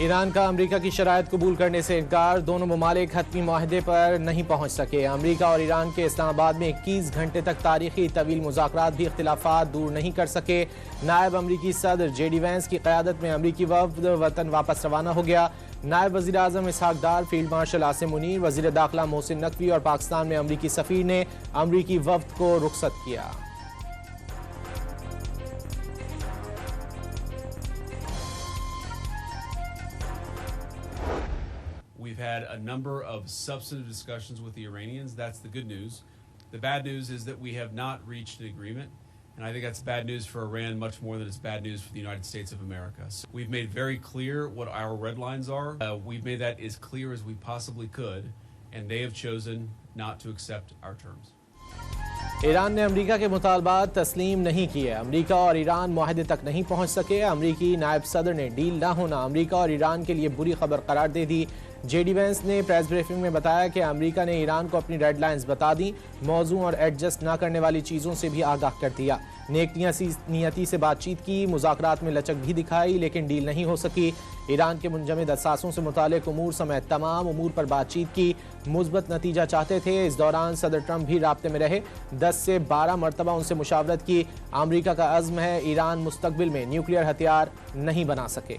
Iran का अमरीका की शराइत कबूल करने से इनकार। दोनों ममालिक हतमी माहदे पर नहीं पहुंच सके। अमरीका और ईरान के इस्लामाबाद में 21 घंटे तक तारीखी तवील मुज़ाकरात भी इख्तिलाफात दूर नहीं कर सके। नायब अमरीकी सदर JD वैंस की क़यादत में अमरीकी वफ़द वतन वापस रवाना हो गया। नायब वज़ीर आज़म इसहाक डार, फील्ड मार्शल आसिम मुनीर, वज़ीर दाखिला मोहसिन नकवी और पाकिस्तान में अमरीकी सफ़ीर ने अमरीकी वफ़द को रुखसत किया। We've had a number of substantive discussions with the Iranians. That's the good news. The bad news is that we have not reached an agreement. And I think that's bad news for Iran much more than it's bad news for the United States of America. So we've made very clear what our red lines are. We've made that as clear as we possibly could. And they have chosen not to accept our terms. Iran ने अमरीका के मुतालबात तस्लीम नहीं किए। अमरीका और Iran मुआहदे तक नहीं पहुंच सके। अमरीकी नायब सदर ने डील ना होना अमरीका और ईरान के लिए बुरी खबर करार दे दी। JD वैंस ने प्रेस ब्रीफिंग में बताया कि अमरीका ने ईरान को अपनी रेड लाइन्स बता दी, मौजू और एडजस्ट ना करने वाली चीज़ों से भी आगाह कर दिया। नेक नियती से बातचीत की, मुज़ाकरात में लचक भी दिखाई, लेकिन डील नहीं हो सकी। ईरान के मुंजमद असासों से मुतालिक उमूर समेत तमाम उमूर पर बातचीत की, मुस्बत नतीजा चाहते थे। इस दौरान सदर ट्रंप भी राब्ते में रहे। 10 से 12 मरतबा उनसे मुशावरत की। अमरीका का अज़्म है ईरान मुस्तकबिल में न्यूक्लियर हथियार नहीं बना सके।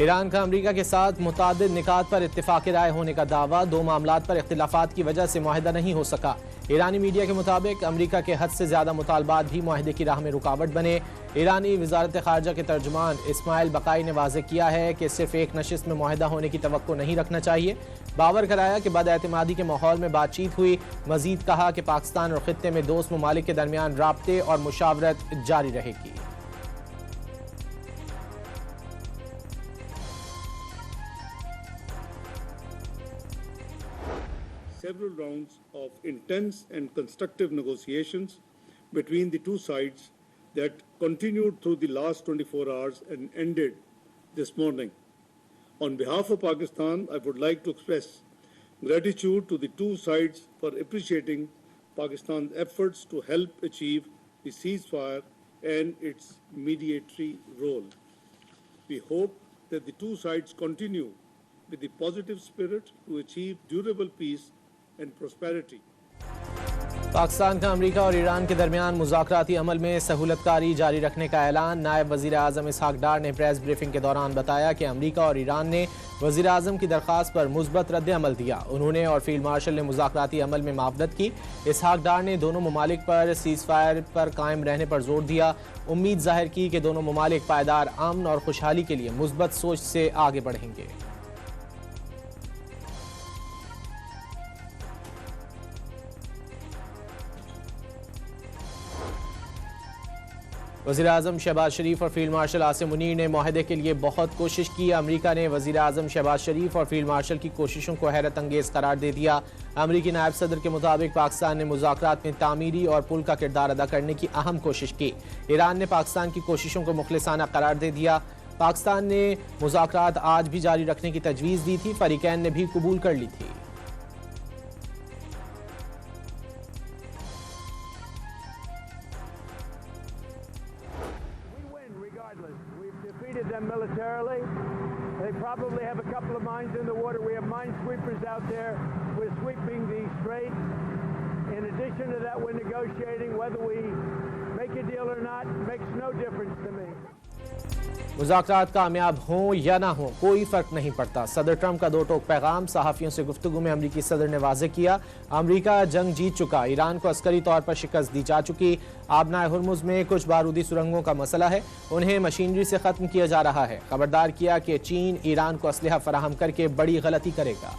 ईरान का अमरीका के साथ मुतादिद निकात पर इत्तिफाक़ राय होने का दावा। 2 मामलात पर इख्तिलाफात की वजह से मुआहिदा नहीं हो सका। ईरानी मीडिया के मुताबिक अमरीका के हद से ज़्यादा मुतालबात भी मुआहिदे की राह में रुकावट बने। ईरानी वज़ारत ख़ारजा के तर्जुमान इस्माइल बकाई ने वाज़ेह किया है कि सिर्फ एक नशिस्त में मुआहिदा होने की तवक्को नहीं रखना चाहिए। बावर कराया कि बदएतमादी के माहौल में बातचीत हुई। मज़ीद कहा कि पाकिस्तान और ख़ित्ते में दोस्त ममालिक के दरमियान राब्ते और मुशावरत जारी रहेगी। Several rounds of intense and constructive negotiations between the two sides that continued through the last 24 hours and ended this morning. On behalf of Pakistan, I would like to express gratitude to the two sides for appreciating Pakistan's efforts to help achieve the ceasefire and its mediatory role. We hope that the two sides continue with the positive spirit to achieve durable peace and prosperity. Pakistan का अमरीका और Iran के दरमियान मुज़ाकराती अमल में सहूलतकारी जारी रखने का ऐलान। नायब वज़ीर आज़म इसहाक डार ने प्रेस ब्रीफिंग के दौरान बताया कि अमरीका और ईरान ने वज़ीर आज़म की दरख्वास्त पर मुस्बत रद्द अमल दिया। उन्होंने और फील्ड मार्शल ने मुज़ाकराती अमल में मावनत की। इसहाक डार ने दोनों ममालिक पर सीज़ फायर पर कायम रहने पर जोर दिया। उम्मीद जाहिर की कि दोनों ममालिक पायदार अमन और खुशहाली के लिए मुस्बत सोच से आगे बढ़ेंगे। वज़ीर आज़म शहबाज शरीफ और फील्ड मार्शल आसिम मुनीर ने मुआहदे के लिए बहुत कोशिश की। अमरीका ने वज़ीर आज़म शहबाज शरीफ और फील्ड मार्शल की कोशिशों को हैरत अंगेज़ करार दे दिया। अमरीकी नायब सदर के मुताबिक पाकिस्तान ने मुज़ाकरात में तामीरी और पुल का किरदार अदा करने की अहम कोशिश की। ईरान ने पाकिस्तान की कोशिशों को मुखलिसाना करार दे दिया। पाकिस्तान ने मुज़ाकरात आज भी जारी रखने की तजवीज़ दी थी। फ़रीक़ैन ने भी कबूल कर ली थी। We've defeated them militarily. They probably have a couple of mines in the water. We have minesweepers out there. We're sweeping the strait. In addition to that, we're negotiating. Whether we make a deal or not makes no difference to me. मुज़ाकरात कामयाब हों या ना हों कोई फ़र्क नहीं पड़ता। सदर ट्रंप का 2 टोक पैगाम। सहाफ़ियों से गुफ्तगू में अमरीकी सदर ने वाज़ेह किया, अमरीका जंग जीत चुका, ईरान को अस्करी तौर पर शिकस्त दी जा चुकी। आबनाए हुर्मुज़ में कुछ बारूदी सुरंगों का मसला है, उन्हें मशीनरी से ख़त्म किया जा रहा है। खबरदार किया कि चीन ईरान को असलहा फराहम करके बड़ी गलती करेगा।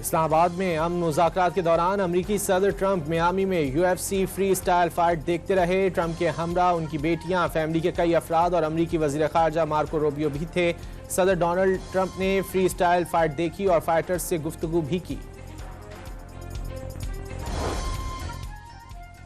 इस्लामाबाद में अमन मुज़ाकरात के दौरान अमरीकी सदर ट्रंप मियामी में UFC फ्री स्टाइल फाइट देखते रहे। ट्रंप के हमरा उनकी बेटियां, फैमिली के कई अफराद और अमरीकी वज़ीर ख़ारजा मार्को रूबियो भी थे। सदर डोनाल्ड ट्रंप ने फ्री स्टाइल फाइट देखी और फाइटर्स से गुफ्तगू भी की।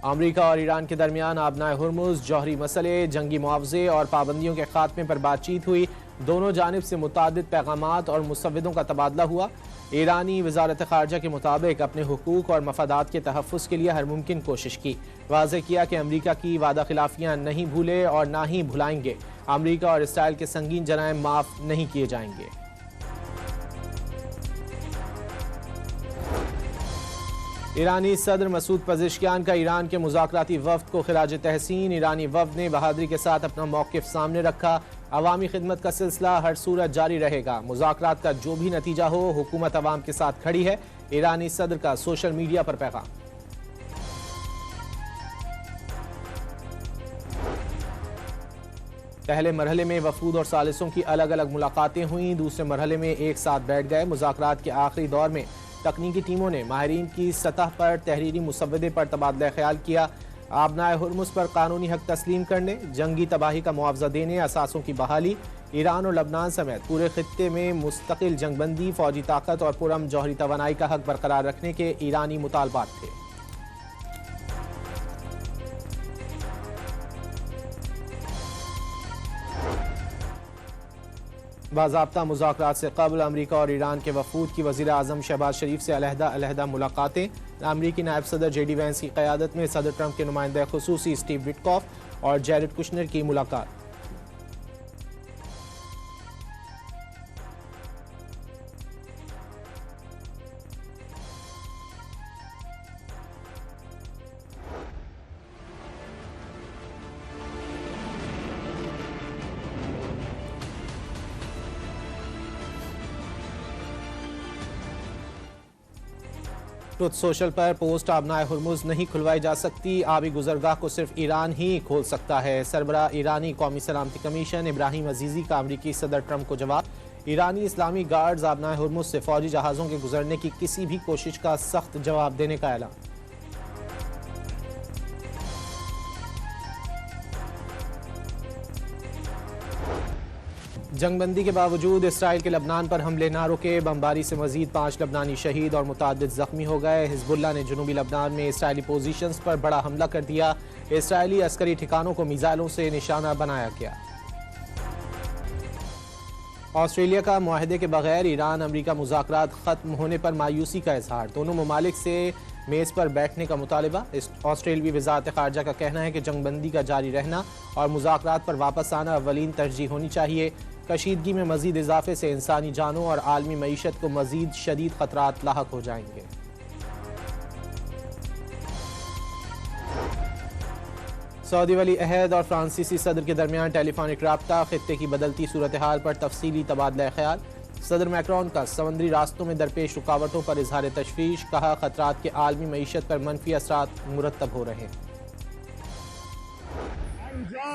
अमरीका और ईरान के दरमियान आबनाए हुर्मुज़, जौहरी मसले, जंगी मुआवजे और पाबंदियों के खात्मे पर बातचीत हुई। दोनों जानिब से मुतादिद पैगामात और मुसव्विदों का तबादला हुआ। ईरानी वजारत ख़ारजा के मुताबिक अपने हुकूक और मफादात के तहफ़्फ़ुज़ के लिए हर मुमकिन कोशिश की। वाज़ेह किया कि अमरीका की वादा खिलाफियाँ नहीं भूले और ना ही भुलाएंगे। अमरीका और इसराइल के संगीन जराइम माफ़ नहीं किए जाएंगे। ईरानी सदर मसूद पज़ेश्कियान का ईरान के मुज़ाकराती वफ़द को खिराज तहसीन। ईरानी वफ़द ने बहादुरी के साथ अपना मौक़िफ़ सामने रखा। अवामी खिदमत का सिलसिला हर सूरत जारी रहेगा। मुज़ाकरात का जो भी नतीजा हो, हुकूमत अवाम के साथ खड़ी है। ईरानी सदर का सोशल मीडिया पर पैगाम। पहले मरहले में वफूद और सालिसों की अलग अलग मुलाकातें हुई। दूसरे मरहले में एक साथ बैठ गए। मुज़ाकरात के आखिरी दौर में तकनीकी टीमों ने माहिरीन की सतह पर तहरीरी मुसव्वदे पर तबादला ख्याल किया। आबनाए हुर्मुज़ पर कानूनी हक तस्लीम करने, जंगी तबाही का मुआवजा देने, असासों की बहाली, ईरान और लबनान समेत पूरे खित्ते में मुस्तकिल जंगबंदी, फौजी ताकत और पुरअमन जौहरी तवानाई का हक बरकरार रखने के ईरानी मुतालबात थे। बाज़ाब्ता मुज़ाकरात से कबल अमरीका और ईरान के वफूद की वज़ीर आज़म शहबाज शरीफ से अलहदा मुलाकातें। अमरीकी नायब सदर जेडी वैंस की क़यादत में सदर ट्रंप के नुमाइंदा खुसूसी स्टीव विटकॉफ और जैरेड कुशनर की मुलाकात। ट्रुथ सोशल पर पोस्ट आबनाए हुर्मुज़ नहीं खुलवाई जा सकती। आबी गुजरगाह को सिर्फ ईरान ही खोल सकता है। सरबरा ईरानी कौमी सलामती कमीशन इब्राहिम अजीज़ी का अमरीकी सदर ट्रंप को जवाब। ईरानी इस्लामी गार्ड्स आबनाए हुर्मुज़ से फौजी जहाज़ों के गुजरने की किसी भी कोशिश का सख्त जवाब देने का ऐलान। जंगबंदी के बावजूद इसराइल के लबनान पर हमले ना रुके। बमबारी से मजीद 5 लबनानी शहीद और मुतादिद जख्मी हो गए। हिजबुल्लाह ने जनूबी लबनान में इसराइली पोजीशंस पर बड़ा हमला कर दिया। इसराइली अस्करी ठिकानों को मिसाइलों से निशाना बनाया गया। ऑस्ट्रेलिया का मुआहदे के बगैर ईरान अमरीका मुज़ाकरात ख़त्म होने पर मायूसी का इजहार। दोनों ममालिक से मेज़ पर बैठने का मुतालबा। ऑस्ट्रेलवी वज़ारत ख़ारजा का कहना है कि जंगबंदी का जारी रहना और मुज़ाकरात पर वापस आना अव्वलीन तरजीह होनी चाहिए। कशीदगी में मज़ीद इजाफे से इंसानी जानों और आलमी मईशत को मज़ीद शदीद ख़तरात लाहक हो जाएंगे। सऊदी वली अहद और फ्रांसीसी सदर के दरमियान टेलीफोनिक राब्ता। खित्ते की बदलती सूरत हाल पर तफसीली तबादला ख्याल। सदर मैक्रोन का समुद्री रास्तों में दरपेश रुकावटों पर इजहार तशवीश। कहा खतरात के आलमी मईशत पर मनफी असरात मुरतब हो रहे हैं।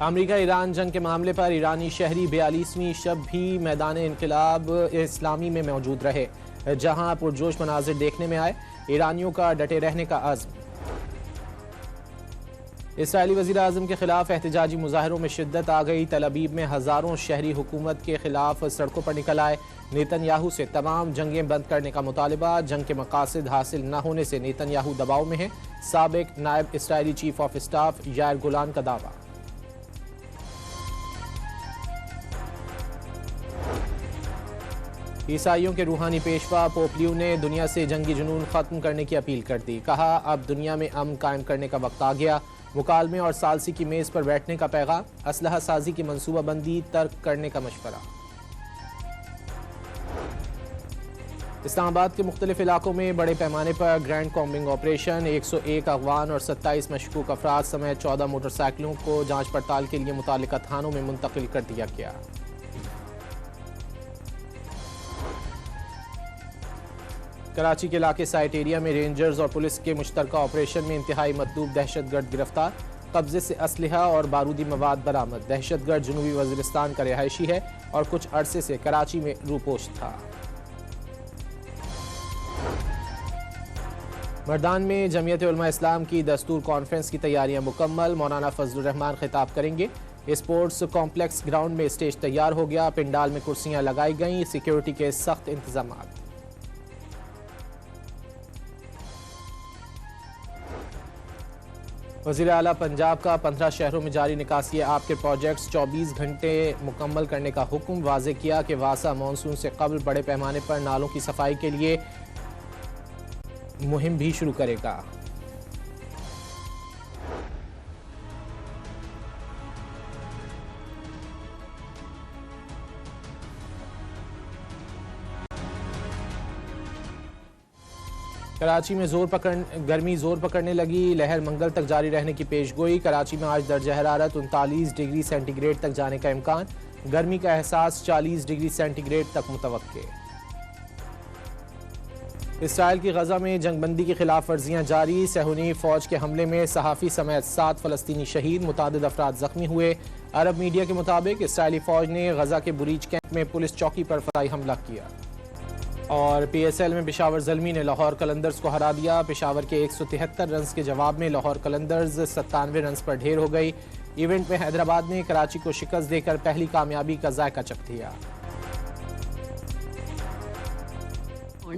अमरीका ईरान जंग के मामले पर ईरानी शहरी 42वीं शब भी मैदान इनकलाब इस्लामी में मौजूद रहे, जहां पुरजोश मनाजिर देखने में आए। ईरानियों का डटे रहने का अज़्म। इसराइली वज़ीर आज़म के खिलाफ एहतजाजी मुजाहरों में शिद्दत आ गई। तल अबीब में हज़ारों शहरी हुकूमत के खिलाफ सड़कों पर निकल आए। नेतन्याहू से तमाम जंगें बंद करने का मुतालबा। जंग के मकासद हासिल न होने से नेतन्याहू दबाव में है। साबिक नायब इसराइली चीफ ऑफ स्टाफ यार गुलान का दावा। ईसाइयों के रूहानी पेशवा पोप लियो ने दुनिया से जंगी जुनून खत्म करने की अपील कर दी। कहा अब दुनिया में अमन कायम करने का वक्त आ गया। मुकालमे और सालसी की मेज़ पर बैठने का पैगाम। असलहा साजी की मनसूबाबंदी तर्क करने का मशवरा। इस्लामाबाद के मुख्तलिफ इलाकों में बड़े पैमाने पर ग्रैंड कॉम्बिंग ऑपरेशन। 101 अगवान और 27 मशकूक अफराद समेत 14 मोटरसाइकिलों को जांच पड़ताल के लिए मुतालिका थानों में मुंतकिल कर दिया गया। कराची के इलाके साइट एरिया में रेंजर्स और पुलिस के मुश्तरका ऑपरेशन में इंतहाई मतलूब दहशतगर्द गिरफ्तार, कब्जे से असलहा और बारूदी मवाद बरामद। दहशतगर्द जनूबी वजीरिस्तान का रिहायशी है और कुछ अरसे से कराची में रूपोश था। मर्दान में जमीयत उलमा इस्लाम की दस्तूर कॉन्फ्रेंस की तैयारियां मुकम्मल, मौलाना फजलुर रहमान खिताब करेंगे। स्पोर्ट्स कॉम्प्लेक्स ग्राउंड में स्टेज तैयार हो गया, पिंडाल में कुर्सियां लगाई गईं, सिक्योरिटी के सख्त इंतजाम। वज़ीर आला पंजाब का 15 शहरों में जारी निकासी आप के प्रोजेक्ट्स 24 घंटे मुकम्मल करने का हुक्म। वाज़े किया कि वासा मानसून से कबल बड़े पैमाने पर नालों की सफाई के लिए मुहिम भी शुरू करेगा। कराची में गर्मी जोर पकड़ने लगी, लहर मंगल तक जारी रहने की पेशगोई। कराची में आज दर्जा हरारत 39 डिग्री सेंटीग्रेड तक जाने का इम्कान, गर्मी का एहसास 40 डिग्री सेंटीग्रेड तक मुतवक्के। इसराइल की गजा में जंगबंदी की खिलाफ वर्जियां जारी, सहूनी फौज के हमले में सहाफ़ी समेत 7 फलस्तीनी शहीद, मुतादिद अफराद जख्मी हुए। अरब मीडिया के मुताबिक इसराइली फौज ने गजा के बुरीज कैंप में पुलिस चौकी पर फदाई हमला किया। और PSL में पेशावर ज़ल्मी ने लाहौर कलंदर्स को हरा दिया। पेशावर के 173 रन के जवाब में लाहौर कलंदर्स 97 रन पर ढेर हो गई। इवेंट में हैदराबाद ने कराची को शिकस्त देकर पहली कामयाबी का जायका चख दिया।